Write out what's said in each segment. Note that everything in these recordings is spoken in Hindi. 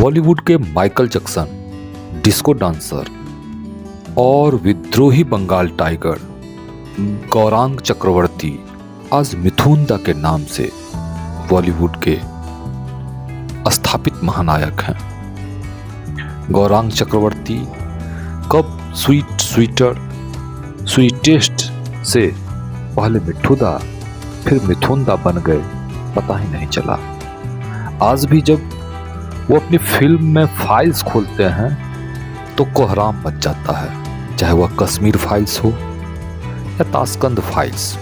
बॉलीवुड के माइकल जैक्सन, डिस्को डांसर और विद्रोही बंगाल टाइगर गौरांग चक्रवर्ती आज मिथुन दा के नाम से बॉलीवुड के स्थापित महानायक हैं। गौरांग चक्रवर्ती कब स्वीटेस्ट से पहले मिठू दा फिर मिथुन दा बन गए पता ही नहीं चला। आज भी जब वो अपनी फिल्म में फाइल्स खोलते हैं तो कोहराम मच जाता है, चाहे वह कश्मीर फाइल्स हो या ताशकंद फाइल्स।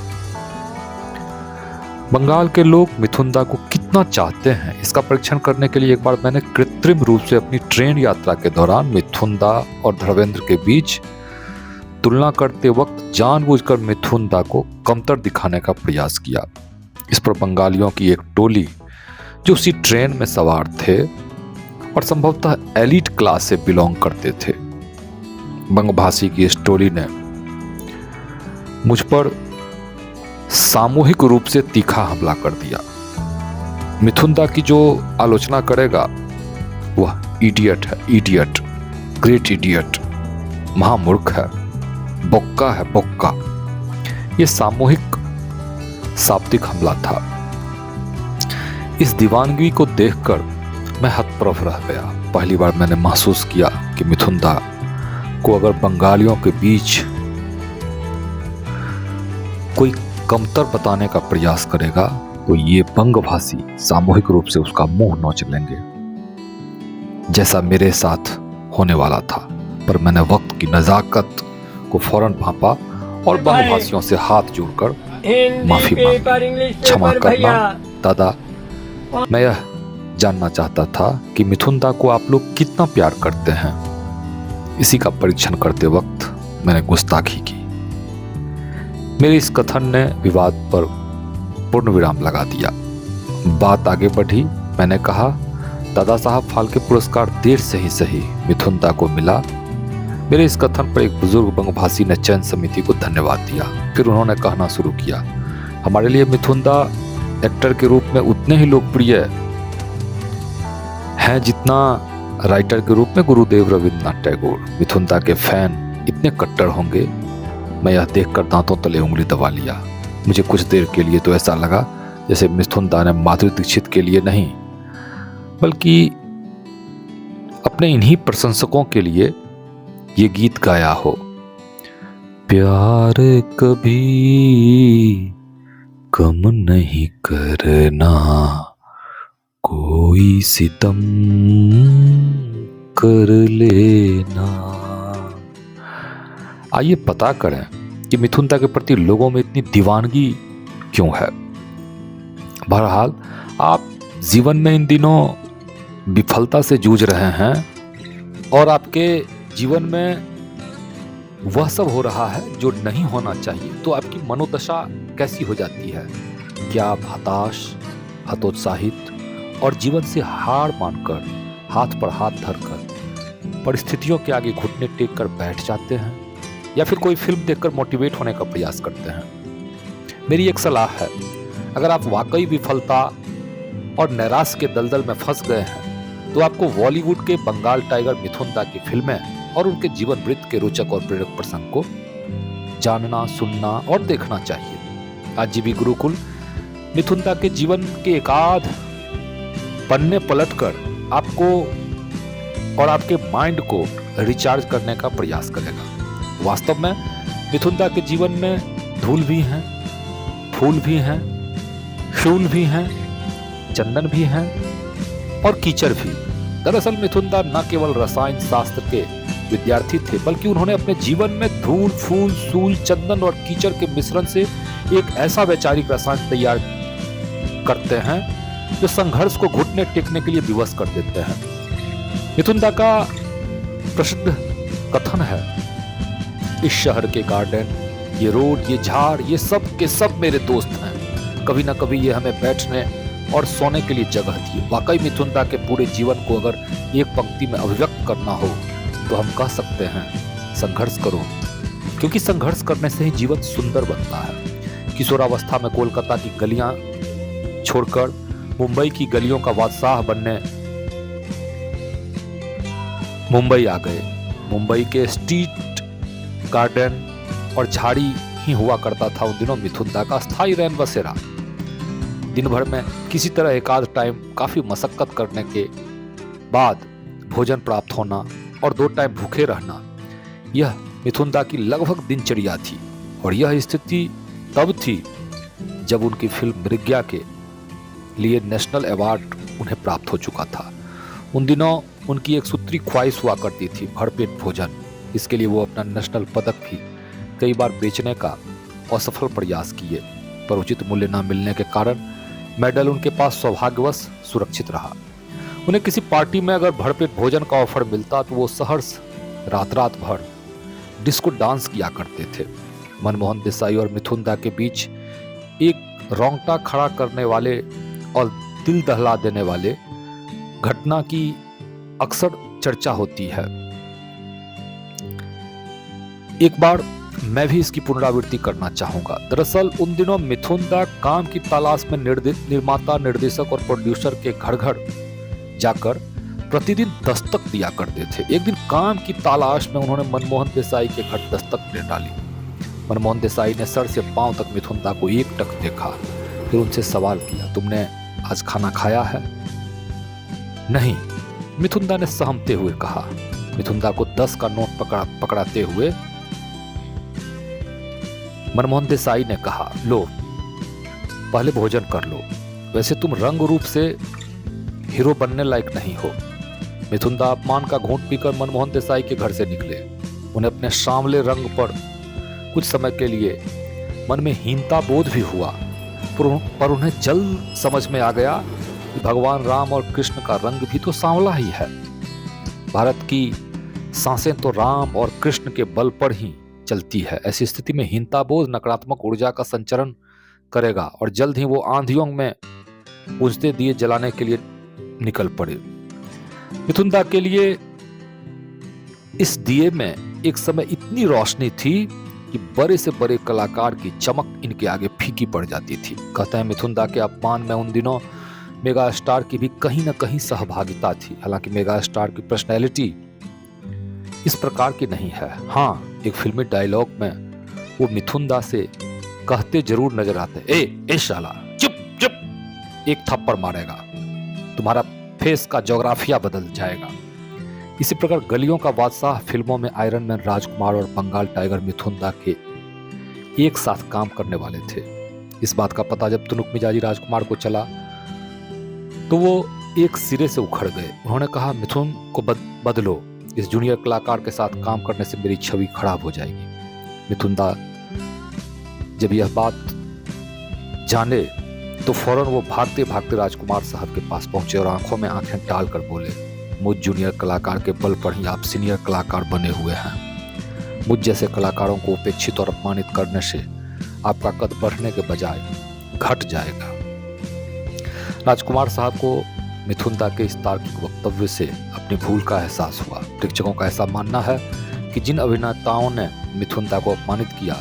बंगाल के लोग मिथुन दा को कितना चाहते हैं इसका परीक्षण करने के लिए एक बार मैंने कृत्रिम रूप से अपनी ट्रेन यात्रा के दौरान मिथुन दा और धर्मेंद्र के बीच तुलना करते वक्त जानबूझकर मिथुन दा को कमतर दिखाने का प्रयास किया। इस पर बंगालियों की एक टोली जो उसी ट्रेन में सवार थे और संभवतः एलीट क्लास से बिलोंग करते थे, बंगभाषी की इस टोली ने मुझ पर सामूहिक रूप से तीखा हमला कर दिया। मिथुन दा की जो आलोचना करेगा वह इडियट है, इडियट, ग्रेट इडियट, महामूर्ख है, बोक्का है, बोक्का। यह सामूहिक शाब्दिक हमला था। इस दीवानगी को देखकर मैं हतप्रभ रह गया। पहली बार मैंने महसूस किया कि मिथुन दा को अगर बंगालियों के बीच कोई कमतर बताने का प्रयास करेगा तो ये बंगभाषी सामूहिक रूप से उसका मुंह नोच लेंगे, जैसा मेरे साथ होने वाला था। पर मैंने वक्त की नजाकत को फौरन भांपा और बंगभाषियों से हाथ जोड़कर माफी मांगी। क्षमा करना दादा, मैं यह जानना चाहता था कि मिथुन दा को आप लोग कितना प्यार करते हैं। इसी का परीक्षण करते वक्त मैंने गुस्ताखी की। मेरे इस कथन ने विवाद पर पूर्ण विराम लगा दिया। बात आगे बढ़ी। मैंने कहा, दादा साहब फाल्के पुरस्कार देर से ही सही मिथुन दा को मिला। मेरे इस कथन पर एक बुजुर्ग बंगभाषी ने चयन समिति को धन्यवाद दिया। फिर उन्होंने कहना शुरू किया, हमारे लिए मिथुन दा एक्टर के रूप में उतने ही लोकप्रिय हैं जितना राइटर के रूप में गुरुदेव रविंद्रनाथ टैगोर। मिथुन दा के फैन इतने कट्टर होंगे, मैं यह देखकर दांतों तले उंगली दबा लिया। मुझे कुछ देर के लिए तो ऐसा लगा जैसे मिथुन दा ने माधुरी दीक्षित के लिए नहीं बल्कि अपने इन्हीं प्रशंसकों के लिए ये गीत गाया हो। प्यार कभी कम नहीं करना, कोई सितम कर लेना। आइए पता करें कि मिथुन दा के प्रति लोगों में इतनी दीवानगी क्यों है। बहरहाल आप जीवन में इन दिनों विफलता से जूझ रहे हैं और आपके जीवन में वह सब हो रहा है जो नहीं होना चाहिए, तो आपकी मनोदशा कैसी हो जाती है? क्या आप हताश, हतोत्साहित और जीवन से हार मानकर हाथ पर हाथ धरकर परिस्थितियों के आगे घुटने टेक कर बैठ जाते हैं, या फिर कोई फिल्म देखकर मोटिवेट होने का प्रयास करते हैं? मेरी एक सलाह है, अगर आप वाकई विफलता और नैराश्य के दलदल में फंस गए हैं तो आपको बॉलीवुड के बंगाल टाइगर मिथुन दा की फिल्में और उनके जीवन वृत्त के रोचक और प्रेरक प्रसंग को जानना, सुनना और देखना चाहिए। आज जीवी गुरुकुल मिथुन दा के जीवन के एकाध पन्ने पलटकर आपको और आपके माइंड को रिचार्ज करने का प्रयास करेगा। वास्तव में मिथुन दा के जीवन में धूल भी हैं, फूल भी हैं, शूल भी हैं, चंदन भी हैं और कीचड़ भी। दरअसल मिथुन दा न केवल रसायन शास्त्र के विद्यार्थी थे बल्कि उन्होंने अपने जीवन में धूल, फूल, सूल, चंदन और कीचड़ के मिश्रण से एक ऐसा वैचारिक रसायन तैयार करते हैं जो संघर्ष को घुटने टेकने के लिए विवश कर देते हैं। मिथुन दा का प्रसिद्ध कथन है, इस शहर के गार्डन, ये रोड, ये झाड़, ये सब के सब मेरे दोस्त हैं। कभी ना कभी ये हमें बैठने और सोने के लिए जगह दिए। वाकई मिथुन दा के पूरे जीवन को अगर एक पंक्ति में अभिव्यक्त करना हो तो हम कह सकते हैं, संघर्ष करो, क्योंकि संघर्ष करने से ही जीवन सुंदर बनता है। किशोरावस्था में कोलकाता की गलियां छोड़कर मुंबई की गलियों का बादशाह बनने मुंबई आ गए। मुंबई के स्ट्रीट गार्डन और झाड़ी ही हुआ करता था उन दिनों मिथुन दा का स्थायी रैन बसेरा। दिन भर में किसी तरह एक आध टाइम काफी मशक्कत करने के बाद भोजन प्राप्त होना और 2 टाइम भूखे रहना, यह मिथुन दा की लगभग दिनचर्या थी। और यह स्थिति तब थी जब उनकी फिल्म मृग्या के लिए नेशनल अवार्ड उन्हें प्राप्त हो चुका था। उन दिनों उनकी एक सूत्री ख्वाहिश हुआ करती थी, भरपेट भोजन। इसके लिए वो अपना नेशनल पदक भी कई बार बेचने का असफल प्रयास किए, पर उचित मूल्य न मिलने के कारण मेडल उनके पास सौभाग्यवश सुरक्षित रहा। उन्हें किसी पार्टी में अगर भरपेट भोजन का ऑफर मिलता तो वो सहर्ष रात भर डिस्को डांस किया करते थे। मनमोहन देसाई और मिथुन दा के बीच एक रोंगटा खड़ा करने वाले और दिल दहला देने वाले घटना की अक्सर चर्चा होती है। एक बार मैं भी इसकी पुनरावृत्ति करना चाहूंगा। दरअसल उन दिनों मिथुन दा काम की तलाश में निर्माता, निर्देशक और प्रोड्यूसर के घर घर जाकर प्रतिदिन दस्तक दिया करते थे। एक दिन काम की तलाश में उन्होंने मनमोहन देसाई के घर दस्तक दे डाली। मनमोहन देसाई ने सर से पांव तक मिथुन दा को एकटक देखा, फिर उनसे सवाल किया, तुमने आज खाना खाया है? नहीं, मिथुन दा ने सहमते हुए कहा। मिथुन दा को 10 का नोट पकड़ाते हुए मनमोहन देसाई ने कहा, लो पहले भोजन कर लो, वैसे तुम रंग रूप से हीरो बनने लायक नहीं हो। मिथुन दा अपमान का घूंट पीकर मनमोहन देसाई के घर से निकले। उन्हें अपने सांवले रंग पर कुछ समय के लिए मन में हीनता बोध भी हुआ, पर उन्हें जल्द समझ में आ गया कि भगवान राम और कृष्ण का रंग भी तो सांवला ही है। भारत की सांसें तो राम और कृष्ण के बल पर ही चलती है। ऐसी स्थिति में हीनता बोध नकारात्मक ऊर्जा का संचरण करेगा और जल्द ही वो आंधियों में बुझते दिए जलाने के लिए निकल पड़े। मिथुन दा के लिए इस दिए में एक समय इतनी रोशनी थी कि बड़े से बड़े कलाकार की चमक इनके आगे फीकी पड़ जाती थी। कहते हैं मिथुन दा के अपमान में उन दिनों मेगा स्टार की भी कहीं न कहीं सहभागिता थी। हालांकि मेगा स्टार की पर्सनैलिटी इस प्रकार की नहीं है। हाँ, एक फिल्मी डायलॉग में वो मिथुन दा से कहते जरूर नजर आते, ए शाला चुप चुप, एक थप्पड़ मारेगा, तुम्हारा फेस का ज्योग्राफिया बदल जाएगा। इसी प्रकार गलियों का बादशाह फिल्मों में आयरन मैन राजकुमार और बंगाल टाइगर मिथुन दा के एक साथ काम करने वाले थे। इस बात का पता जब तुनुक मिजाजी राजकुमार को चला तो वो एक सिरे से उखड़ गए। उन्होंने कहा, मिथुन को बदलो, इस जूनियर कलाकार के साथ काम करने से मेरी छवि खराब हो जाएगी। मिथुन दा जब यह बात जाने तो फौरन वो भागते भागते राजकुमार साहब के पास पहुंचे और आंखों में आंखें डालकर बोले, मुझ जूनियर कलाकार के बल पर ही आप सीनियर कलाकार बने हुए हैं। मुझ जैसे कलाकारों को उपेक्षित और अपमानित करने से आपका कद बढ़ने के बजाय घट जाएगा। राजकुमार साहब को मिथुन दा के इस तार्किक वक्तव्य से अपनी भूल का एहसास हुआ। प्रेक्षकों का ऐसा मानना है कि जिन अभिनेताओं ने मिथुन दा को अपमानित किया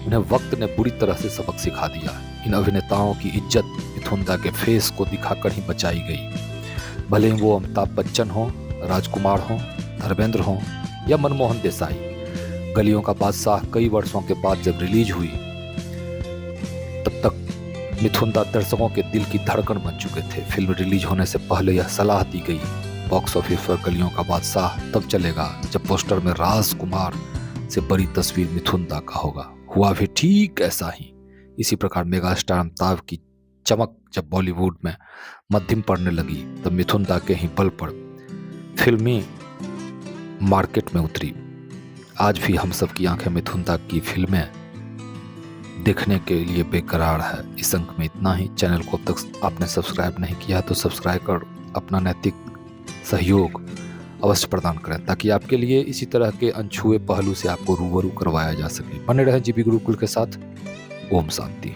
उन्हें वक्त ने बुरी तरह से सबक सिखा दिया। इन अभिनेताओं की इज्जत मिथुन दा के फेस को दिखाकर ही बचाई गई। भले ही वो अमिताभ बच्चन हो, राजकुमार हो, धर्मेंद्र हो या मनमोहन देसाई। गलियों का बादशाह कई वर्षों के बाद जब रिलीज हुई तब तक मिथुन दा दर्शकों के दिल की धड़कन बन चुके थे। फिल्म रिलीज होने से पहले यह सलाह दी गई, बॉक्स ऑफिस पर गलियों का बादशाह तब चलेगा जब पोस्टर में राजकुमार से बड़ी तस्वीर मिथुन दा का होगा। हुआ भी ठीक ऐसा ही। इसी प्रकार मेगा स्टार अमिताभ की चमक जब बॉलीवुड में मध्यम पड़ने लगी तब मिथुन दा के ही बल पर फिल्मी मार्केट में उतरी। आज भी हम सब की आंखें मिथुन दा की फिल्में देखने के लिए बेकरार है। इस अंक में इतना ही। चैनल को अब तक आपने सब्सक्राइब नहीं किया तो सब्सक्राइब कर अपना नैतिक सहयोग अवश्य प्रदान करें ताकि आपके लिए इसी तरह के अनछुए पहलू से आपको रूबरू करवाया जा सके। बने रहें जीबी गुरुकुल के साथ। ओम शांति।